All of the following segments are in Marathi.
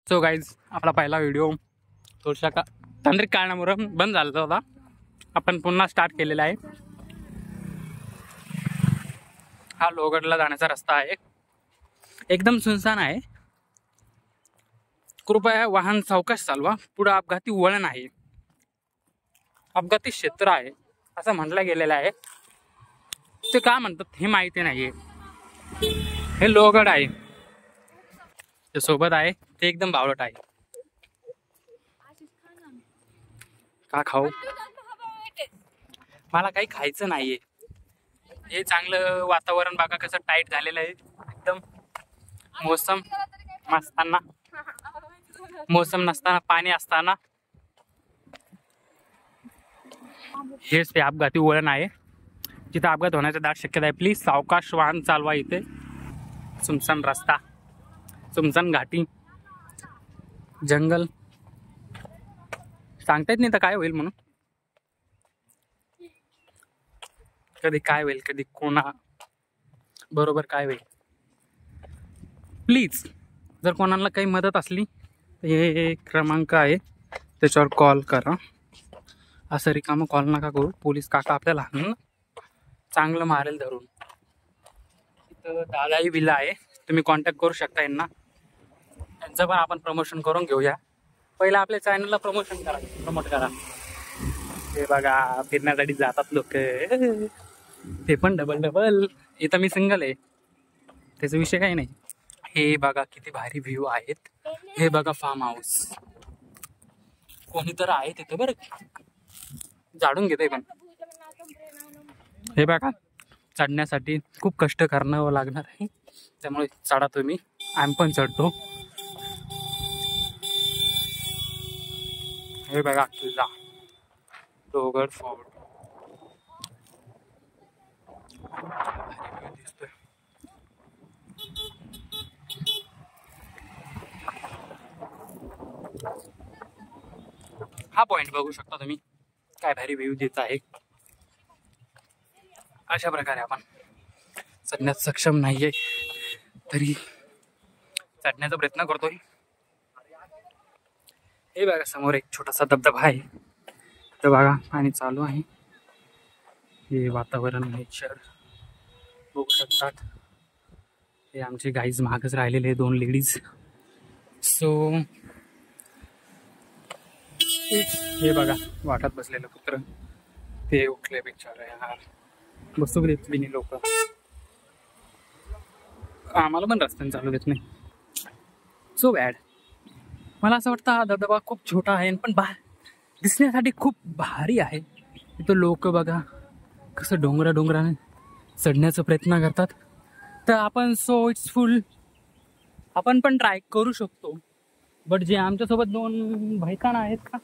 सो गाईज आपला पहिला व्हिडिओ थोड्याशा तांत्रिक कारणामुळे बंद झाला होता. आपण पुन्हा स्टार्ट केलेला आहे. हा लोहगडला जाण्याचा रस्ता आहे. एकदम सुनसान आहे. कृपया वाहन सावकाश चालवा. पुढे अपघाती वळण आहे, अपघाती क्षेत्र आहे असं म्हटलं गेलेलं आहे. ते का म्हणतात हे माहिती नाहीये. हे लोहगड आहे, ते सोबत आहे ते एकदम बावळट आहे. का खाऊ? मला काही खायचं नाहीये. हे चांगलं वातावरण बघा कसं टाईट झालेलं आहे. एकदम मोसम नसताना, मोसम नसताना, पाणी असताना हेच ते अपघाती वळण आहे जिथे अपघात होण्याची दाट शक्यता आहे. प्लीज सावकाश वाहन चालवा. इथे सुमसान रस्ता, सुमसान घाटी, जंगल, सांगता येत नाही तर काय होईल म्हणून. कधी काय होईल, कधी कोणा बरोबर काय होईल. प्लीज जर कोणाला काही मदत असली तर हे क्रमांक आहे त्याच्यावर कॉल करा. असं रिकामं कॉल नका करू. पोलीस काका आपल्याला हाणून चांगलं मारेल धरून. इथं दादाही विला आहे, तुम्ही कॉन्टॅक्ट करू शकता यांना. त्यांचं पण आपण प्रमोशन करून घेऊया. पहिला आपल्या चॅनलला प्रमोट करा. हे बघा फिरण्यासाठी जातात लोक, ते पण डबल. इथं मी सिंगल आहे, त्याचा विषय काही नाही. हे बघा किती भारी व्ह्यू आहेत. हे बघा फार्म हाऊस, कोणी तर आहे तिथे बरं, झाडून घेते. पण हे बघा चढण्यासाठी खूप कष्ट करणं लागणार आहे, त्यामुळे चढा तुम्ही. आम्ही पण चढतो. हे बघा किल्ला लोहगड फोर्ट दिसतोय. हा पॉइंट बघू शकता तुम्ही, काय भारी व्ह्यू देत आहे. अशा प्रकारे आपण चढण्यात सक्षम नाहीये तरी चढण्याचा प्रयत्न करतोय. हे बघा समोर एक छोटासा धबधबा आहे. तर बघा पाणी चालू आहे. हे वातावरण, नेचर बघू शकतात. हे आमचे गाईज मागच राहिलेले 2 लेडीज. सो हे बघा वाटत बसलेलं कुत्र, ते उठले बिचारे यार. बसू देत बिनी लोक. आम्हाला पण रस्त्याने चालू देत नाही. So bad. मला असं वाटतं हा धबधबा खूप छोटा आहे पण दिसण्यासाठी खूप भारी आहे. इथं लोक बघा कसं डोंगराने चढण्याचा प्रयत्न करतात. तर आपण सो इट्स फुल आपण पण ट्राय करू शकतो. बट जे आमच्यासोबत 2 भाईकान आहेत का,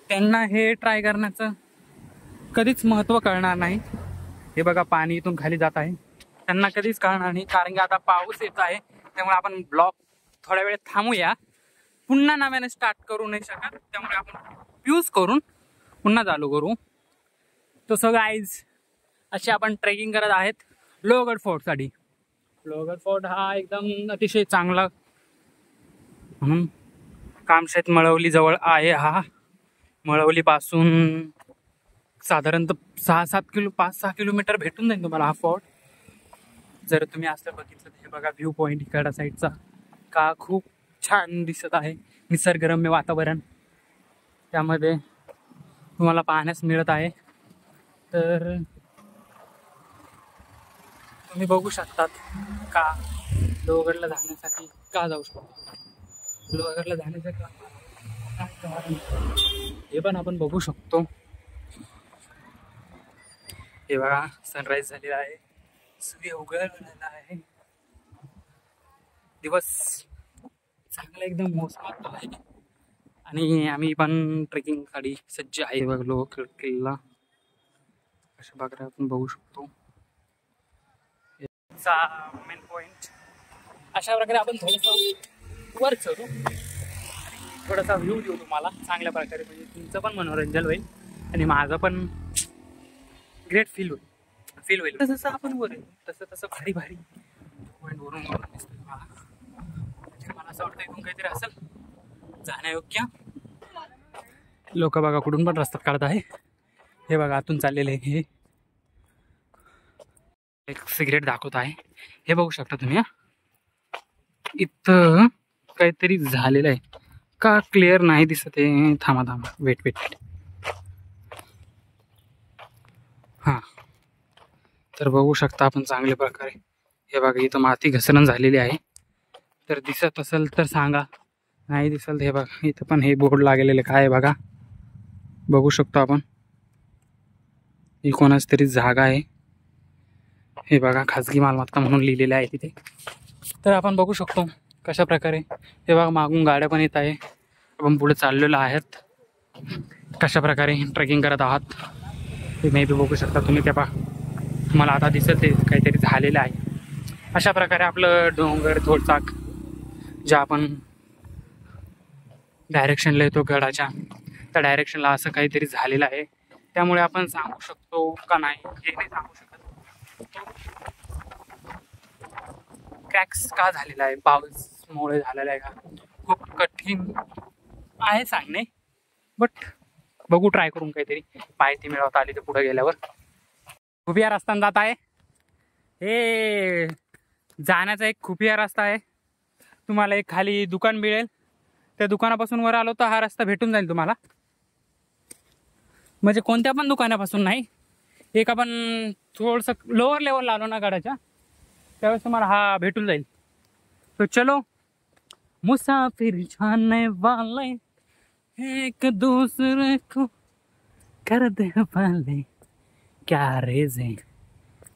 त्यांना हे ट्राय करण्याचं कधीच महत्त्व कळणार नाही. हे बघा पाणी इथून खाली जात आहे, त्यांना कधीच कळणार नाही. कारण की आता पाऊस येत आहे, त्यामुळे आपण ब्लॉग थोड्या वेळ थांबूया. पुन्हा नव्याने स्टार्ट करू नाही शकत, त्यामुळे आपण यूज करून पुन्हा चालू करू. तसं गाईज असे आपण ट्रेकिंग करत आहेत लोहगड फोर्टसाठी. लोहगड फोर्ट हा एकदम अतिशय चांगला म्हणून कामशेत मळवली जवळ आहे. हा मळवलीपासून साधारणतः 5-6 किलोमीटर भेटून जाईल तुम्हाला हा फोर्ट. जर तुम्ही असं बघितलं तर हे बघा व्ह्यू पॉईंट इकडच्या साईडचा का खूप छान दिसत आहे. निसर्गरम्य वातावरण त्यामध्ये तुम्हाला पाहण्यास मिळत आहे. तर तुम्ही बघू शकतात का लोहगडला जाण्यासाठी का जाऊ शकतो. लोहगडला जाण्यासाठी हे पण आपण बघू शकतो. हे बघा सनराईज झालेला आहे, सूर्य उगवलेला आहे. दिवस चांगला एकदम मोसमात आहे आणि आम्ही पण ट्रेकिंगसाठी सज्ज आहे. बघ लोहगड किल्ला अशा प्रकारे आपण बघू शकतो. मेन पॉइंट अशा प्रकारे आपण थोडंसं वर चढू आणि थोडासा व्ह्यू देऊ तुम्हाला चांगल्या प्रकारे. म्हणजे तुमचं पण मनोरंजन होईल आणि माझं पण ग्रेट फील होईल. तसं आपण वर येऊ तसं भारी पॉईंट वरून दिसतोय मला. असं वाटतं इथून काहीतरी असेल जाण्यायोग्य. लोक बघा कुठून पण रस्ता काढत आहे. हे बघा आतून चाललेले हे एक सिगरेट दाखवत आहे. हे बघू शकता तुम्ही. इथं काहीतरी झालेलं आहे का क्लिअर नाही दिसत आहे. थांबा थांबा वेट. हां तर बघू शकता आपण चांगल्या प्रकारे. हे बघा इथं माती घसरण झालेली आहे. तर दिसत असेल तर सांगा, नाही दिसेल हे बघा इथं पण हे बोर्ड लागलेले काय बघा. बघू शकतो आपण. ही कोणाच तरी जागा आहे. हे बघा खाजगी मालमत्ता म्हणून लिहिलेलं आहे तिथे. तर आपण बघू शकतो कशा प्रकारे. हे बघा मागून गाड्या पण येत आहे. आपण पुढे चाललेलो आहेत. कशा प्रकारे ट्रेकिंग करत आहात ते मे बी बघू शकता तुम्ही. ते पहा मला आता दिसत आहे काहीतरी झालेलं आहे. अशा प्रकारे आपलं डोंगर धोडचाक ज्या आपण डायरेक्शनला येतो गडाच्या, त्या डायरेक्शनला असं काहीतरी झालेलं आहे. त्यामुळे आपण सांगू शकतो का नाही हे नाही सांगू शकत. क्रॅक्स का झालेला आहे, पाऊसमुळे झालेला आहे का, खूप कठीण आहे सांगणे. बट बघू ट्राय करून काहीतरी माहिती मिळवता आली तर पुढे गेल्यावर. खुफिया रस्त्यानं जात आहे. हे जाण्याचा एक खुफिया रस्ता आहे. तुम्हाला एक खाली दुकान मिळेल, त्या दुकानापासून वर आलो तर हा रस्ता भेटून जाईल तुम्हाला. म्हणजे कोणत्या पण दुकानापासून नाही, एक आपण थोडंसं लोअर लेवलला आलो ना गडाच्या त्यावेळेस तुम्हाला हा भेटून जाईल. तो चलो मुसाफिर जाने वाले एक दूसरे को कर दे वाले. क्या रेज है,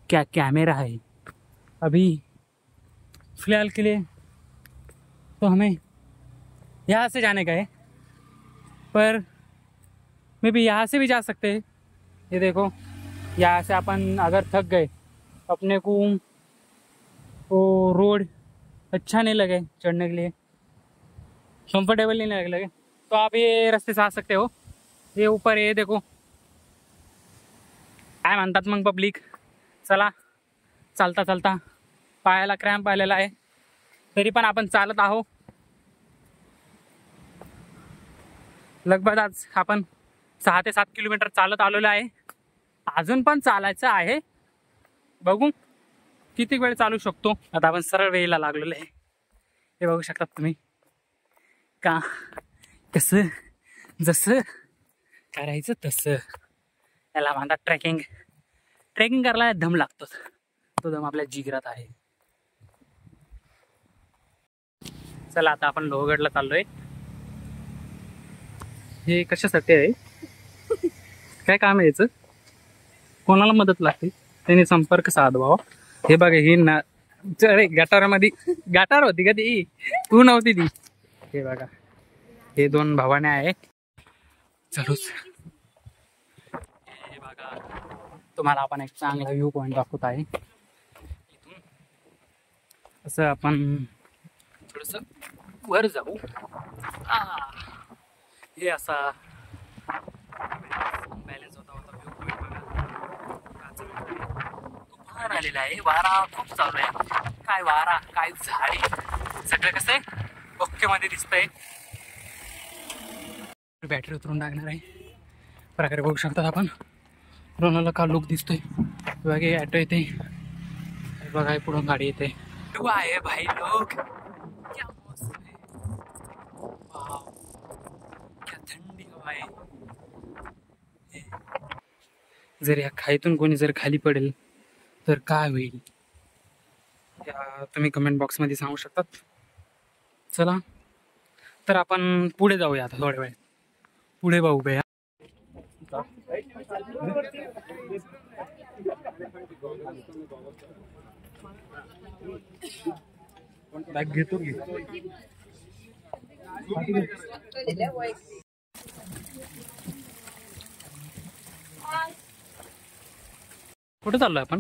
क्या कैमरा है. अभी फिलहाल के लिए तो हमें यहाँ से जाने का है, पर मे भी यहाँ से भी जा सकते हैं. ये देखो यहाँ से अपन अगर थक गए, अपने को वो रोड अच्छा नहीं लगे चढ़ने के लिए, कंफर्टेबल नहीं लगे, तो आप ये रास्ते से आ सकते हो. ये ऊपर ये देखो काय म्हणतात मग पब्लिक. चला चालता चालता पायाला क्रॅम्प आलेला आहे, तरी पण आपण चालत आहो. लगभग आज आपण 6 ते 7 किलोमीटर चालत आलेलो आहे. अजून पण चालायचं आहे. बघू किती वेळ चालू शकतो. आता आपण सरळ वेळेला लागलेलो आहे. हे बघू शकता तुम्ही का कसं जसं करायचं तसं. याला म्हणतात ट्रेकिंग. ट्रेकिंग करायला दम लागतो, तो दम आपल्या जिगरात आहे. चला आता आपण लोहगडला चाललोय. हे कशासाठी आहे, काय काम आहे याचं, कोणाला मदत लागते त्याने संपर्क साधवावा. हे बघा ही ना अरे गटारामध्ये गटार होती का ती, तू नव्हती ती. हे बघा हे 2 भावाने आहे. चलूच हे बघा तुम्हाला आपण एक चांगला व्ह्यू पॉइंट दाखवत आहे. इथून असं आपण थोडंसं वर जाऊ. हे असा बॅलन्स होता व्ह्यू पॉइंट बघा. तुफान आलेला आहे, वारा खूप चालू आहे. काय वारा काय झाडी, सगळं कसं आहे ओके मध्ये दिसतंय. बॅटरी उतरून टाकणार आहे प्रकारे बघू शकतात आपण. रोनाला का लुक दिसतोय बघा. ॲटो येते बघा, पुढून गाडी येते. आहे भाई लोग, क्या मौसम है, वाव क्या थंडी हवा आहे. जर या खाईतून कोणी जर खाली पडेल तर काय होईल तुम्ही कमेंट बॉक्समध्ये सांगू शकतात. चला तर आपण पुढे जाऊया. आता थोड्या वेळ पुढे बघूया. बॅग घेतो की कुठे चाललोय आपण.